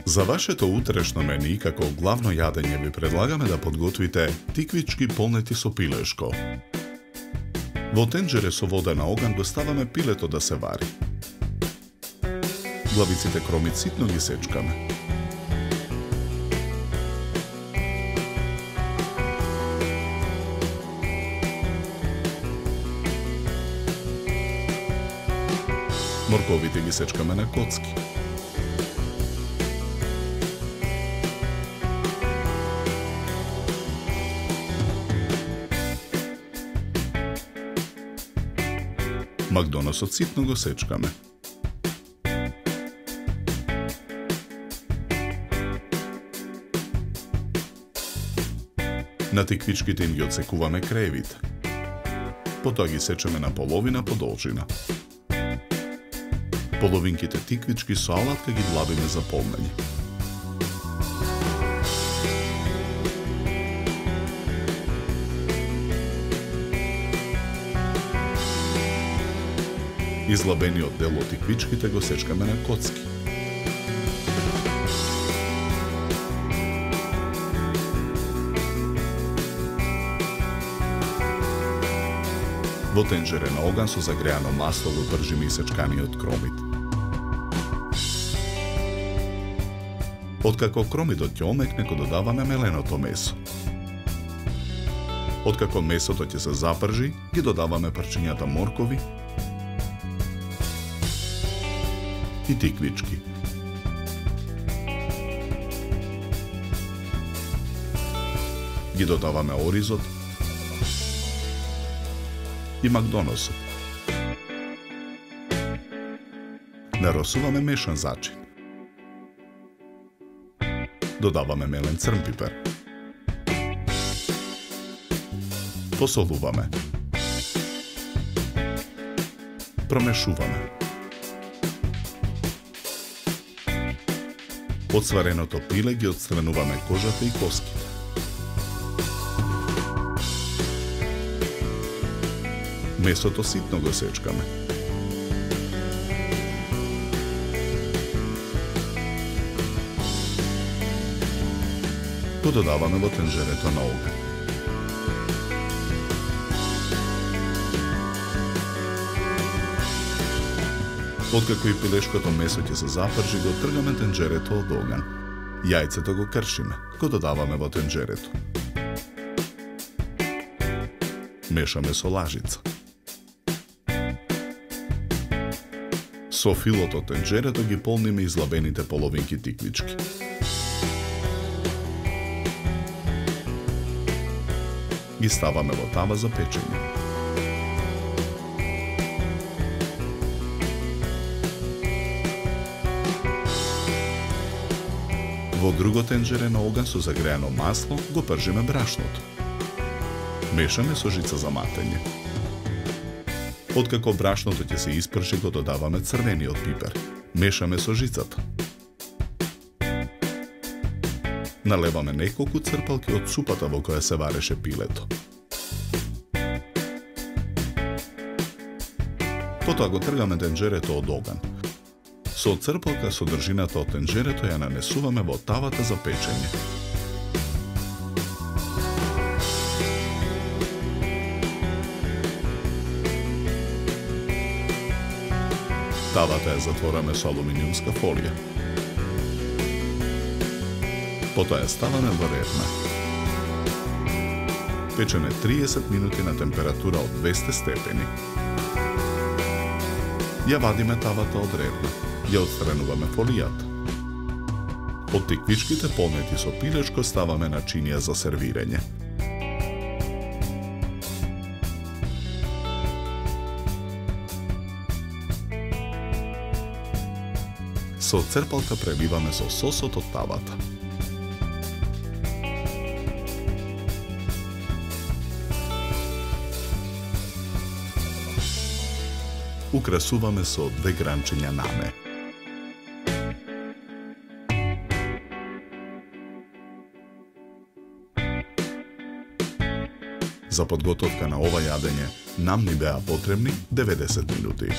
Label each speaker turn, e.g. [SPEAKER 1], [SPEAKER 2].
[SPEAKER 1] За вашето утрешно мени како главно јадење ви предлагаме да подготвите тиквички полнети со пилешко. Во тенџере со воден оган го ставаме пилето да се вари. Главиците кромит ситно ги сечкаме. Морковите ги сечкаме на коцки. Макдоносот ситно го сечкаме. На тиквичките им ги отсекуваме краевите. Потоа ги сечеме на половина по должина. Половинките тиквички со алатка ги длабиме за полнење. Излабениот дел од тиквичките го сечкаме на коцки. Во тенџере на оган со загреано масло го пржиме исечканиот кромит. Откако кромитот ќе омекне, го додаваме меленото месо. Откако месото ќе се запржи, ги додаваме парчињата моркови и тиквички. Ги додаваме оризот и макдоносот. Наросуваме мешан зачин. Додаваме мелен црн пипер. Посолуваме. Промешуваме. Од свареното пиле ги отстрануваме кожата и коските. Месото ситно го сечкаме. Го додаваме во тенџерето на оган. Откако и пилешкото месо ќе се запржи, го тргаме тенџерето од оган. Јајцето го кршиме, го додаваме во тенџерето. Мешаме со лажица. Со филот од тенџерето ги полниме излабените половинки тиквички. Ги ставаме во тава за печење. Во друго тенџере на оган со загреано масло го пржиме брашното. Мешаме со жица за матење. Откако брашното ќе се испрши, го додаваме црвениот пипер. Мешаме со жицата. Налеваме неколку црпалки од супата во која се вареше пилето. Потоа го тргаме тенџерето од оган. Со црпалка содржината од тенџерето ја нанесуваме во тавата за печење. Тавата ја затвораме со алуминиумска фолија. Потоа ја ставаме во рерна. Печеме 30 минути на температура од 200 степени. Ја вадиме тавата од рерна. Ја отстрануваме фолијата. Од тиквичките полнети со пилешко ставаме на чинија за сервирање. Со црпалка преливаме со сосот од тавата. Украсуваме со 2 гранчиња наме. За подготовка на ова јадење нам ни беа потребни 90 минути.